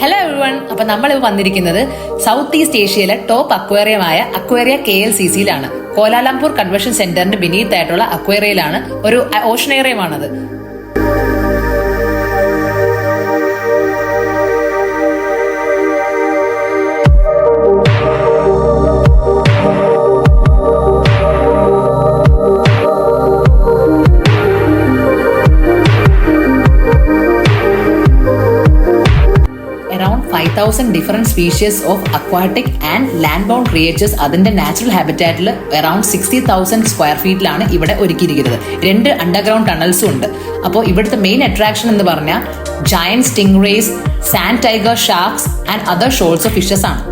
Hello everyone. അപ്പൊ നമ്മൾ വന്നിരിക്കുന്നത് സൗത്ത് ഈസ്റ്റ് ഏഷ്യയിലെ ടോപ്പ് അക്വേറിയമായ അക്വേറിയ KLCCയിലാണ്. കോലാലംപൂർ കൺവെൻഷൻ സെന്ററിന്റെ ബിനീത്ത് ആയിട്ടുള്ള അക്വേറിയയിലാണ്. ഒരു ഓഷനേറിയമാണത്. Around 5,000 different species of aquatic and land-bound creatures അതിന്റെ നാച്ചുറൽ ഹാബിറ്റാറ്റിൽ അറൌണ്ട് 60,000 സ്ക്വയർ ഫീറ്റിലാണ് ഇവിടെ ഒരുക്കിയിരിക്കുന്നത്. 2 അണ്ടർഗ്രൗണ്ട് ടണൽസും ഉണ്ട്. അപ്പോൾ ഇവിടുത്തെ മെയിൻ അട്രാക്ഷൻ എന്ന് പറഞ്ഞാൽ giant sting rays, sand tiger sharks and other shoals of fishes ആണ്.